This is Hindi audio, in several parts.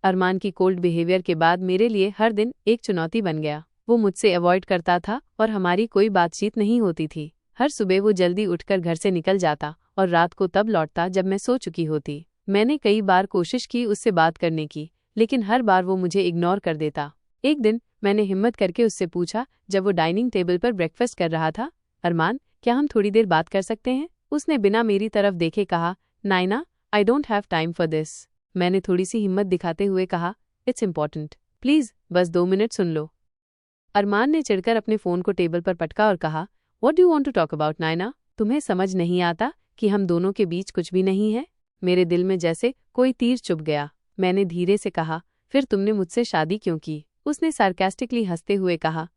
अरमान की कोल्ड बिहेवियर के बाद मेरे लिए हर दिन एक चुनौती बन गया। वो मुझसे अवॉइड करता था और हमारी कोई बातचीत नहीं होती थी। हर सुबह वो जल्दी उठकर घर से निकल जाता और रात को तब लौटता जब मैं सो चुकी होती। मैंने कई बार कोशिश की उससे बात करने की, लेकिन हर बार वो मुझे इग्नोर कर देता। एक दिन मैंने हिम्मत करके उससे पूछा जब वो डाइनिंग टेबल पर ब्रेकफास्ट कर रहा था, अरमान, क्या हम थोड़ी देर बात कर सकते हैं? उसने बिना मेरी तरफ देखे कहा, नायना, I don't have time for this. मैंने थोड़ी सी हिम्मत दिखाते हुए कहा, इट्स इम्पॉर्टेंट, प्लीज बस 2 मिनट सुन लो। अरमान ने चिढ़कर अपने फ़ोन को टेबल पर पटका और कहा, what do you want to talk about Naina? तुम्हें समझ नहीं आता कि हम दोनों के बीच कुछ भी नहीं है? मेरे दिल में जैसे कोई तीर चुभ गया। मैंने धीरे से कहा, फिर तुमने मुझसे शादी क्यों की? उसने सार्कास्टिकली हंसते हुए कहा,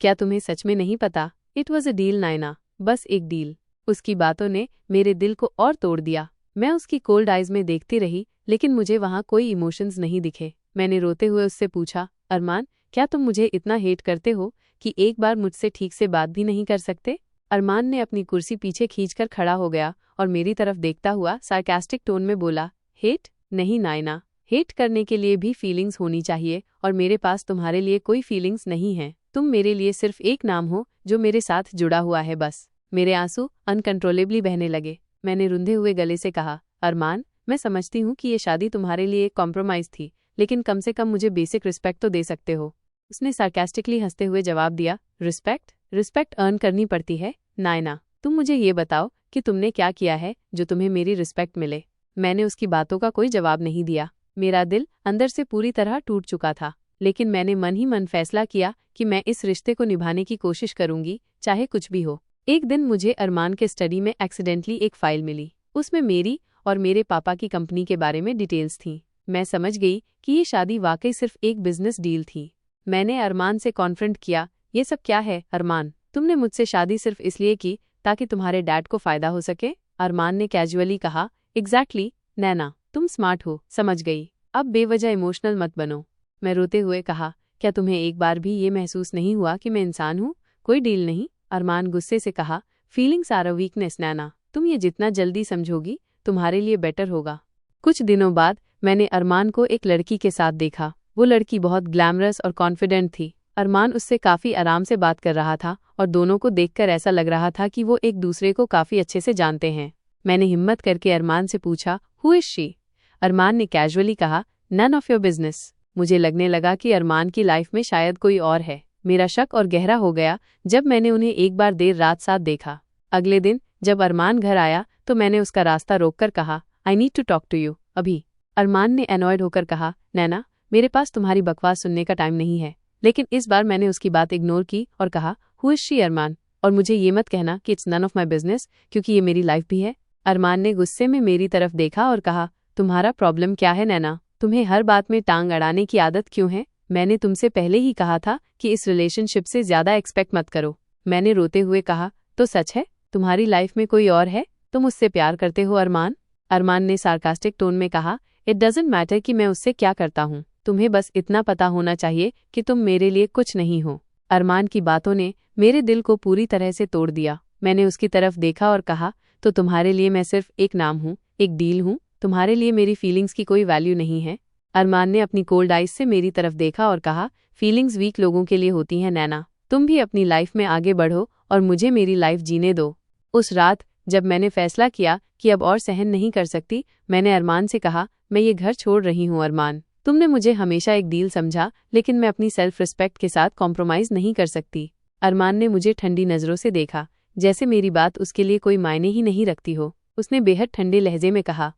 क्या तुम्हें सच में नहीं पता? इट वॉज अ डील नायना, बस एक डील। उसकी बातों ने मेरे दिल को और तोड़ दिया। मैं उसकी कोल्ड आइज में देखती रही, लेकिन मुझे वहाँ कोई इमोशंस नहीं दिखे। मैंने रोते हुए उससे पूछा, अरमान, क्या तुम मुझे इतना हेट करते हो कि एक बार मुझसे ठीक से बात भी नहीं कर सकते? अरमान ने अपनी कुर्सी पीछे खींचकर खड़ा हो गया और मेरी तरफ देखता हुआ सार्कास्टिक टोन में बोला, हेट? नहीं नायना, हेट करने के लिए भी फीलिंग्स होनी चाहिए और मेरे पास तुम्हारे लिए कोई फीलिंग्स नहीं है। तुम मेरे लिए सिर्फ एक नाम हो जो मेरे साथ जुड़ा हुआ है, बस। मेरे आंसू अनकंट्रोलेबली बहने लगे। मैंने रुंधे हुए गले से कहा, अरमान, मैं समझती हूँ कि ये शादी तुम्हारे लिए एक कॉम्प्रोमाइज़ थी, लेकिन कम से कम मुझे बेसिक रिस्पेक्ट तो दे सकते हो। उसने सार्कास्टिकली हंसते हुए जवाब दिया, रिस्पेक्ट? रिस्पेक्ट अर्न करनी पड़ती है नायना। तुम मुझे ये बताओ कि तुमने क्या किया है जो तुम्हें मेरी रिस्पेक्ट मिले। मैंने उसकी बातों का कोई जवाब नहीं दिया। मेरा दिल अंदर से पूरी तरह टूट चुका था, लेकिन मैंने मन ही मन फैसला किया कि मैं इस रिश्ते को निभाने की कोशिश करूंगी, चाहे कुछ भी हो। एक दिन मुझे अरमान के स्टडी में एक्सीडेंटली एक फाइल मिली। उसमें मेरी और मेरे पापा की कंपनी के बारे में डिटेल्स थीं। मैं समझ गई कि ये शादी वाकई सिर्फ एक बिजनेस डील थी। मैंने अरमान से कॉन्फ्रंट किया, ये सब क्या है अरमान? तुमने मुझसे शादी सिर्फ इसलिए की ताकि तुम्हारे डैड को फायदा हो सके? अरमान ने कैजुअली कहा, एग्जैक्टली नैना, तुम स्मार्ट हो, समझ गई। अब बेवजह इमोशनल मत बनो। मैं रोते हुए कहा, क्या तुम्हें एक बार भी ये महसूस नहीं हुआ कि मैं इंसान हूँ, कोई डील नहीं? अरमान गुस्से से कहा, फीलिंग्स आर अ वीकनेस नैना, तुम ये जितना जल्दी समझोगी तुम्हारे लिए बेटर होगा। कुछ दिनों बाद मैंने अरमान को एक लड़की के साथ देखा। वो लड़की बहुत ग्लैमरस और कॉन्फिडेंट थी। अरमान उससे काफ़ी आराम से बात कर रहा था और दोनों को देखकर ऐसा लग रहा था कि वो एक दूसरे को काफ़ी अच्छे से जानते हैं। मैंने हिम्मत करके अरमान से पूछा, हु इज शी? अरमान ने कैजुअली कहा, नन ऑफ योर बिजनेस। मुझे लगने लगा कि अरमान की लाइफ में शायद कोई और है। मेरा शक और गहरा हो गया जब मैंने उन्हें एक बार देर रात साथ देखा। अगले दिन जब अरमान घर आया तो मैंने उसका रास्ता रोककर कहा, I need to talk to you अभी। अरमान ने एनॉयड होकर कहा, नैना, मेरे पास तुम्हारी बकवास सुनने का टाइम नहीं है। लेकिन इस बार मैंने उसकी बात इग्नोर की और कहा, हु इज शी अरमान? और मुझे ये मत कहना कि it's none of my business, क्योंकि ये मेरी लाइफ भी है। अरमान ने गुस्से में मेरी तरफ देखा और कहा, तुम्हारा प्रॉब्लम क्या है नैना? तुम्हें हर बात में टांग अड़ाने की आदत क्यों है? मैंने तुमसे पहले ही कहा था कि इस रिलेशनशिप से ज्यादा एक्सपेक्ट मत करो। मैंने रोते हुए कहा, तो सच है, तुम्हारी लाइफ में कोई और है? तुम उससे प्यार करते हो अरमान? अरमान ने सार्कास्टिक टोन में कहा, इट डजंट मैटर कि मैं उससे क्या करता हूँ, तुम्हें बस इतना पता होना चाहिए कि तुम मेरे लिए कुछ नहीं हो। अरमान की बातों ने मेरे दिल को पूरी तरह से तोड़ दिया। मैंने उसकी तरफ देखा और कहा, तो तुम्हारे लिए मैं सिर्फ एक नाम हूँ, एक डील हूँ? तुम्हारे लिए मेरी फीलिंग्स की कोई वैल्यू नहीं है? अरमान ने अपनी कोल्ड आइज से मेरी तरफ देखा और कहा, फीलिंग्स वीक लोगों के लिए होती हैं नैना। तुम भी अपनी लाइफ में आगे बढ़ो और मुझे मेरी लाइफ जीने दो। उस रात जब मैंने फैसला किया कि अब और सहन नहीं कर सकती, मैंने अरमान से कहा, मैं ये घर छोड़ रही हूँ अरमान। तुमने मुझे हमेशा एक डील समझा, लेकिन मैं अपनी सेल्फ रिस्पेक्ट के साथ कॉम्प्रोमाइज नहीं कर सकती। अरमान ने मुझे ठंडी नज़रों से देखा, जैसे मेरी बात उसके लिए कोई मायने ही नहीं रखती हो। उसने बेहद ठंडे लहजे में कहा,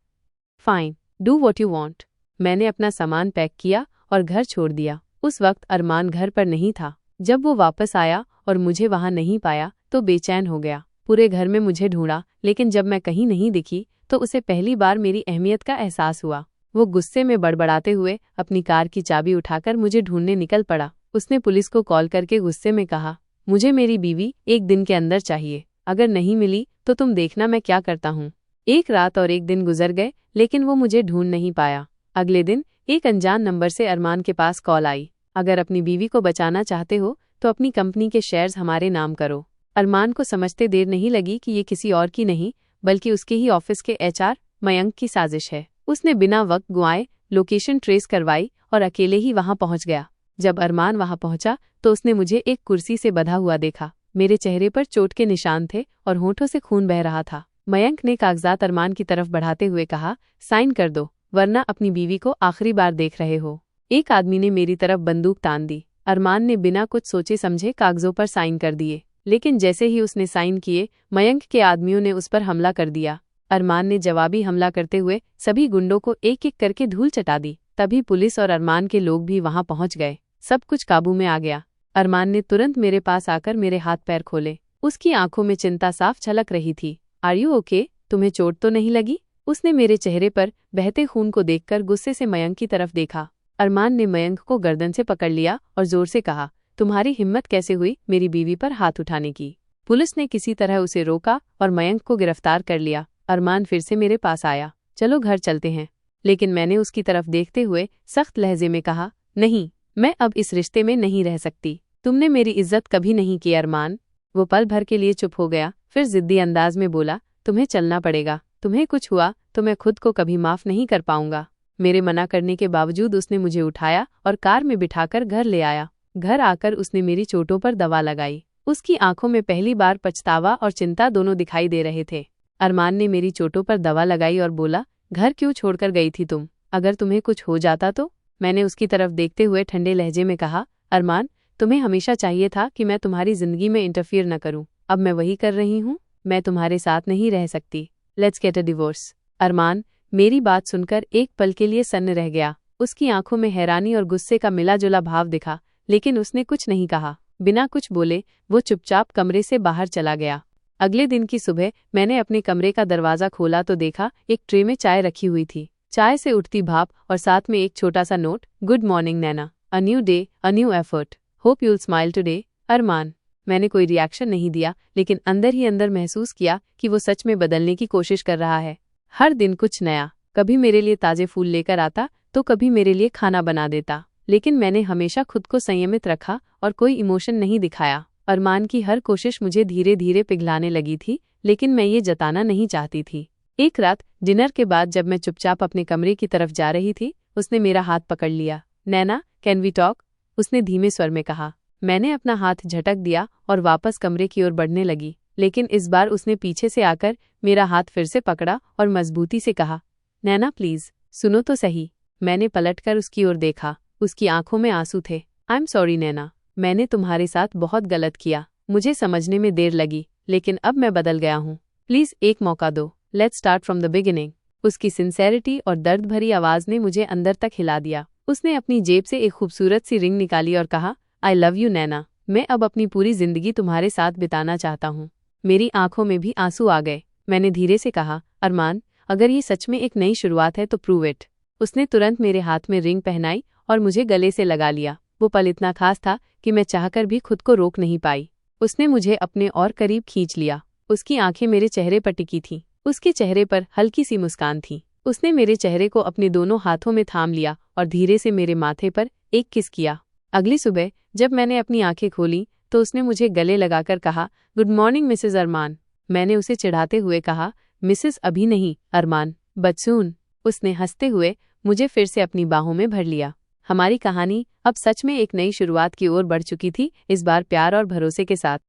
fine, do what you want. मैंने अपना सामान पैक किया और घर छोड़ दिया। उस वक्त अरमान घर पर नहीं था। जब वो वापस आया और मुझे वहां नहीं पाया तो बेचैन हो गया। पूरे घर में मुझे ढूंढा, लेकिन जब मैं कहीं नहीं दिखी तो उसे पहली बार मेरी अहमियत का एहसास हुआ। वो गुस्से में बड़बड़ाते हुए अपनी कार की चाबी उठाकर मुझे ढूंढने निकल पड़ा। उसने पुलिस को कॉल करके गुस्से में कहा, मुझे मेरी बीवी 1 दिन के अंदर चाहिए, अगर नहीं मिली तो तुम देखना मैं क्या करता हूँ। 1 रात और 1 दिन गुजर गए, लेकिन वो मुझे ढूंढ नहीं पाया। अगले दिन एक अनजान नंबर से अरमान के पास कॉल आई, अगर अपनी बीवी को बचाना चाहते हो तो अपनी कंपनी के शेयर्स हमारे नाम करो। अरमान को समझते देर नहीं लगी कि ये किसी और की नहीं बल्कि उसके ही ऑफिस के HR मयंक की साजिश है। उसने बिना वक्त गुआए लोकेशन ट्रेस करवाई और अकेले ही वहां पहुंच गया। जब अरमान वहां पहुंचा तो उसने मुझे एक कुर्सी से बंधा हुआ देखा। मेरे चेहरे पर चोट के निशान थे और होठों से खून बह रहा था। मयंक ने कागजात अरमान की तरफ बढ़ाते हुए कहा, साइन कर दो, वरना अपनी बीवी को आखिरी बार देख रहे हो। एक आदमी ने मेरी तरफ बंदूक तान दी। अरमान ने बिना कुछ सोचे समझे कागजों पर साइन कर दिए, लेकिन जैसे ही उसने साइन किए, मयंक के आदमियों ने उस पर हमला कर दिया। अरमान ने जवाबी हमला करते हुए सभी गुंडों को एक एक करके धूल चटा दी। तभी पुलिस और अरमान के लोग भी वहां पहुंच गए। सब कुछ काबू में आ गया। अरमान ने तुरंत मेरे पास आकर मेरे हाथ पैर खोले। उसकी आंखों में चिंता साफ झलक रही थी। Are you okay? तुम्हें चोट तो नहीं लगी? उसने मेरे चेहरे पर बहते खून को देखकर गुस्से से मयंक की तरफ देखा। अरमान ने मयंक को गर्दन से पकड़ लिया और जोर से कहा, तुम्हारी हिम्मत कैसे हुई मेरी बीवी पर हाथ उठाने की? पुलिस ने किसी तरह उसे रोका और मयंक को गिरफ्तार कर लिया। अरमान फिर से मेरे पास आया, चलो घर चलते हैं। लेकिन मैंने उसकी तरफ देखते हुए सख्त लहजे में कहा, नहीं, मैं अब इस रिश्ते में नहीं रह सकती। तुमने मेरी इज्जत कभी नहीं की अरमान। वो पल भर के लिए चुप हो गया, फिर जिद्दी अंदाज में बोला, तुम्हें चलना पड़ेगा। तुम्हें कुछ हुआ तो मैं खुद को कभी माफ नहीं कर पाऊंगा। मेरे मना करने के बावजूद उसने मुझे उठाया और कार में बिठाकर घर ले आया। घर आकर उसने मेरी चोटों पर दवा लगाई। उसकी आंखों में पहली बार पछतावा और चिंता दोनों दिखाई दे रहे थे। अरमान ने मेरी चोटों पर दवा लगाई और बोला, घर क्यों छोड़कर गई थी तुम? अगर तुम्हें कुछ हो जाता तो? मैंने उसकी तरफ देखते हुए ठंडे लहजे में कहा, अरमान, तुम्हें हमेशा चाहिए था कि मैं तुम्हारी जिंदगी में इंटरफियर न करूं। अब मैं वही कर रही हूं। मैं तुम्हारे साथ नहीं रह सकती। Let's get a divorce. Armaan मेरी बात सुनकर एक पल के लिए सन्न रह गया। उसकी आंखों में हैरानी और गुस्से का मिला जुला भाव दिखा, लेकिन उसने कुछ नहीं कहा। बिना कुछ बोले वो चुपचाप कमरे से बाहर चला गया। अगले दिन की सुबह मैंने अपने कमरे का दरवाजा खोला तो देखा एक ट्रे में चाय रखी हुई थी। चाय से उठती भाप और साथ में एक छोटा सा note, good morning Naina, a new day, a new effort, hope you'll smile today, Armaan. मैंने कोई रिएक्शन नहीं दिया, लेकिन अंदर ही अंदर महसूस किया कि वो सच में बदलने की कोशिश कर रहा है। हर दिन कुछ नया, कभी मेरे लिए ताजे फूल लेकर आता तो कभी मेरे लिए खाना बना देता, लेकिन मैंने हमेशा खुद को संयमित रखा और कोई इमोशन नहीं दिखाया। अरमान की हर कोशिश मुझे धीरे धीरे पिघलाने लगी थी, लेकिन मैं ये जताना नहीं चाहती थी। एक रात डिनर के बाद जब मैं चुपचाप अपने कमरे की तरफ जा रही थी, उसने मेरा हाथ पकड़ लिया। नैना, कैन वी टॉक? उसने धीमे स्वर में कहा। मैंने अपना हाथ झटक दिया और वापस कमरे की ओर बढ़ने लगी, लेकिन इस बार उसने पीछे से आकर मेरा हाथ फिर से पकड़ा और मजबूती से कहा, नैना प्लीज, सुनो तो सही। मैंने पलटकर उसकी ओर देखा। उसकी आंखों में आंसू थे। आई एम सॉरी नैना, मैंने तुम्हारे साथ बहुत गलत किया। मुझे समझने में देर लगी, लेकिन अब मैं बदल गया हूँ। प्लीज एक मौका दो। Let's start from the beginning. उसकी सिंसेरिटी और दर्द भरी आवाज ने मुझे अंदर तक हिला दिया। उसने अपनी जेब से एक खूबसूरत सी रिंग निकाली और कहा, आई लव यू नैना, मैं अब अपनी पूरी जिंदगी तुम्हारे साथ बिताना चाहता हूँ। मेरी आंखों में भी आंसू आ गए। मैंने धीरे से कहा, अरमान, अगर ये सच में एक नई शुरुआत है तो प्रूव इट। उसने तुरंत मेरे हाथ में रिंग पहनाई और मुझे गले से लगा लिया। वो पल इतना खास था कि मैं चाहकर भी खुद को रोक नहीं पाई। उसने मुझे अपने और करीब खींच लिया। उसकी आंखें मेरे चेहरे पर टिकी थीं। उसके चेहरे पर हल्की सी मुस्कान थी। उसने मेरे चेहरे को अपने दोनों हाथों में थाम लिया और धीरे से मेरे माथे पर एक किस किया। अगली सुबह जब मैंने अपनी आंखें खोली तो उसने मुझे गले लगाकर कहा, गुड मॉर्निंग मिसेज अरमान। मैंने उसे चिढ़ाते हुए कहा, मिसेस अभी नहीं अरमान, बट सून। उसने हंसते हुए मुझे फिर से अपनी बाहों में भर लिया। हमारी कहानी अब सच में एक नई शुरुआत की ओर बढ़ चुकी थी, इस बार प्यार और भरोसे के साथ।